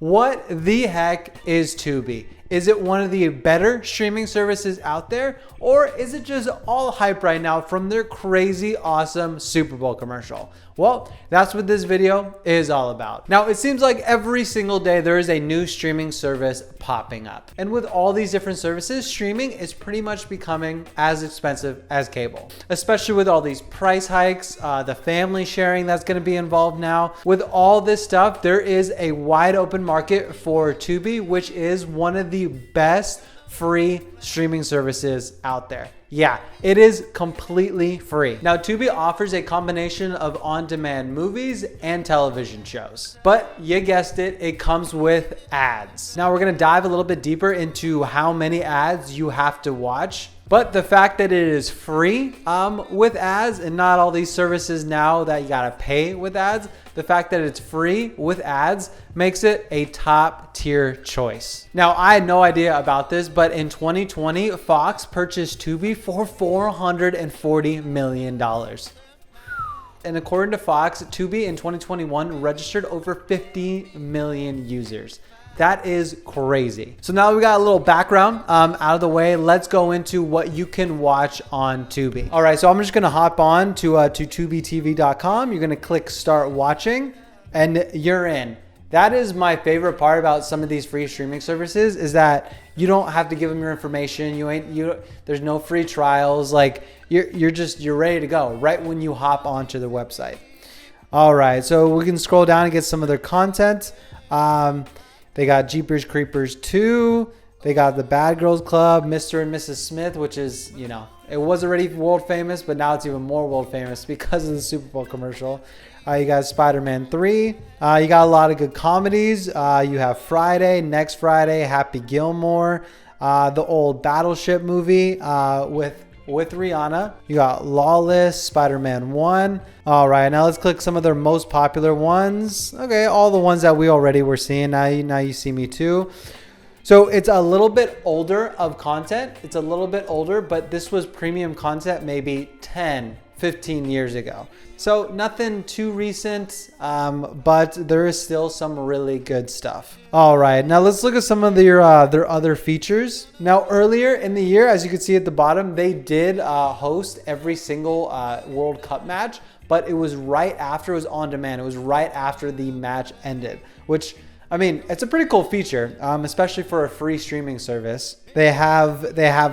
What the heck is Tubi? Is it one of the better streaming services out there? Or is it just all hype right now from their crazy awesome Super Bowl commercial? Well, that's what this video is all about. Now, it seems like every single day there is a new streaming service popping up. And with all these different services, streaming is pretty much becoming as expensive as cable, especially with all these price hikes, the family sharing that's going to be involved now. With all this stuff, there is a wide open market for Tubi, which is one of the best free streaming services out there. Yeah, it is completely free. Now, Tubi offers a combination of on-demand movies and television shows. But you guessed it, it comes with ads. Now, we're gonna dive a little bit deeper into how many ads you have to watch. But the fact that it is free with ads and not all these services now that you gotta pay with ads, the fact that it's free with ads makes it a top tier choice. Now, I had no idea about this, but in 2020, Fox purchased Tubi for $440 million. And according to Fox, Tubi in 2021 registered over 50 million users. That is crazy. So now we got a little background out of the way. Let's go into what you can watch on Tubi. All right, so I'm just gonna hop on to tubitv.com. You're gonna click start watching and you're in. That is my favorite part about some of these free streaming services is that you don't have to give them your information. There's no free trials. Like you're ready to go right when you hop onto the website. All right, so we can scroll down and get some of their content. They got Jeepers Creepers 2. They got the Bad Girls Club, Mr. and Mrs. Smith, which is, you know, it was already world famous, but now it's even more world famous because of the Super Bowl commercial. You got Spider-Man 3. You got a lot of good comedies. You have Friday, Next Friday, Happy Gilmore, the old Battleship movie with Rihanna. You got Lawless, Spider-Man 1. All right, now let's click some of their most popular ones. Okay, all the ones that we already were seeing. Now you see me too. So it's a little bit older of content. It's a little bit older, but this was premium content maybe 10, 15 years ago. So nothing too recent, but there is still some really good stuff. All right, now let's look at some of their other features. Now earlier in the year, as you can see at the bottom, they did host every single World Cup match, but it was right after, it was on demand. It was right after the match ended, which, I mean, it's a pretty cool feature, especially for a free streaming service. They have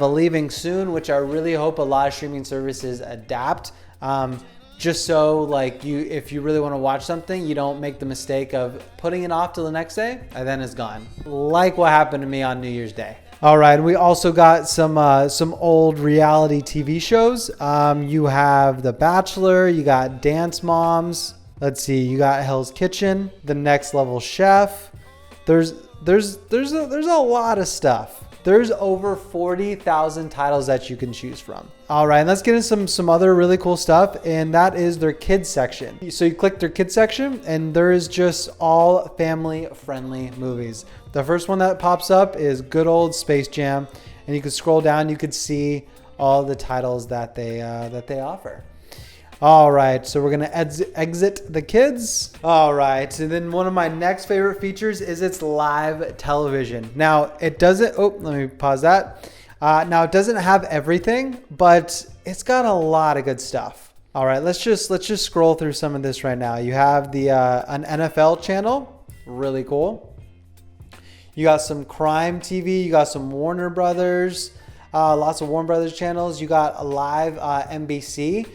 a Leaving Soon, which I really hope a lot of streaming services adapt. Just so like if you really want to watch something, you don't make the mistake of putting it off till the next day and then it's gone. Like what happened to me on New Year's Day. All right, we also got some old reality TV shows. You have The Bachelor, you got Dance Moms. Let's see, you got Hell's Kitchen, The Next Level Chef. There's a lot of stuff. There's over 40,000 titles that you can choose from. All right, let's get into some other really cool stuff, and that is their kids section. So you click their kids section, and there is just all family-friendly movies. The first one that pops up is good old Space Jam, and you can scroll down, you could see all the titles that they offer. All right, so we're gonna exit the kids. All right, and then one of my next favorite features is its live television. Now it doesn't, let me pause that. Now it doesn't have everything, but it's got a lot of good stuff. All right, let's just scroll through some of this right now. You have the an NFL channel, really cool. You got some crime TV, you got some Warner Brothers, lots of Warner Brothers channels. You got a live NBC.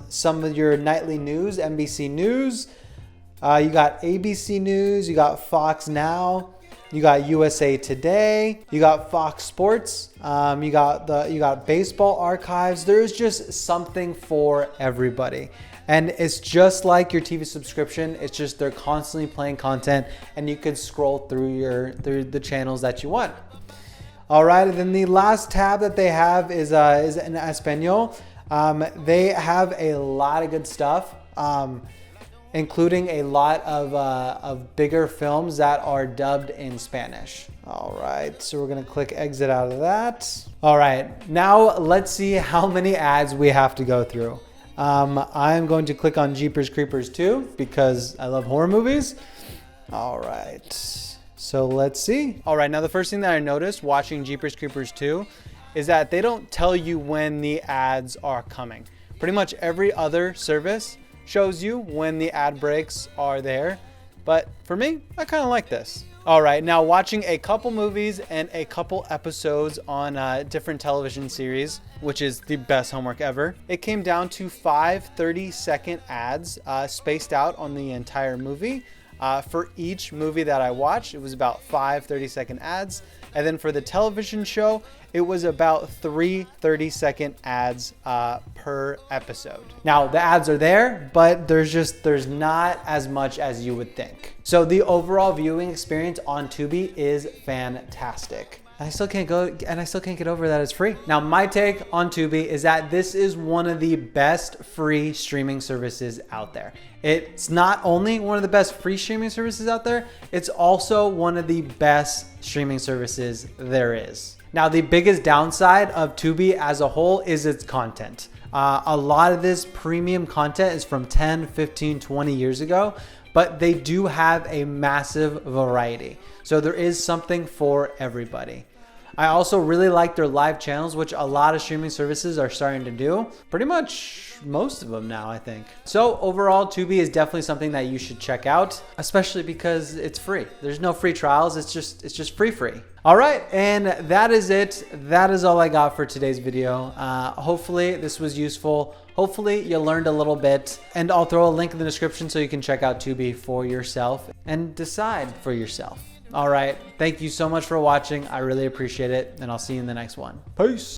Some of your nightly news, NBC News. You got ABC News. You got Fox Now. You got USA Today. You got Fox Sports. You got baseball archives. There's just something for everybody. And it's just like your TV subscription. It's just they're constantly playing content, and you can scroll through the channels that you want. All right, and then the last tab that they have is in Espanol. They have a lot of good stuff, including a lot of bigger films that are dubbed in Spanish. All right, so we're gonna click exit out of that. All right, now let's see how many ads we have to go through. I'm going to click on Jeepers Creepers 2 because I love horror movies. All right, So let's see. All right, now the first thing that I noticed watching Jeepers Creepers 2 is that they don't tell you when the ads are coming. Pretty much every other service shows you when the ad breaks are there. But for me, I kind of like this. All right, now watching a couple movies and a couple episodes on different television series, which is the best homework ever. It came down to 5 30-second ads spaced out on the entire movie. For each movie that I watched, it was about 5 30-second ads. And then for the television show, it was about 3 30-second ads per episode. Now the ads are there, but there's not as much as you would think. So the overall viewing experience on Tubi is fantastic. I still can't get over that it's free. Now my take on Tubi is that this is one of the best free streaming services out there. It's not only one of the best free streaming services out there, it's also one of the best streaming services there is. Now the biggest downside of Tubi as a whole is its content. A lot of this premium content is from 10, 15, 20 years ago, but they do have a massive variety. So there is something for everybody. I also really like their live channels, which a lot of streaming services are starting to do. Pretty much most of them now, I think. So overall, Tubi is definitely something that you should check out, especially because it's free. There's no free trials. It's just free. All right, and that is it. That is all I got for today's video. Hopefully this was useful. Hopefully you learned a little bit, and I'll throw a link in the description so you can check out Tubi for yourself and decide for yourself. All right, thank you so much for watching. I really appreciate it, and I'll see you in the next one. Peace.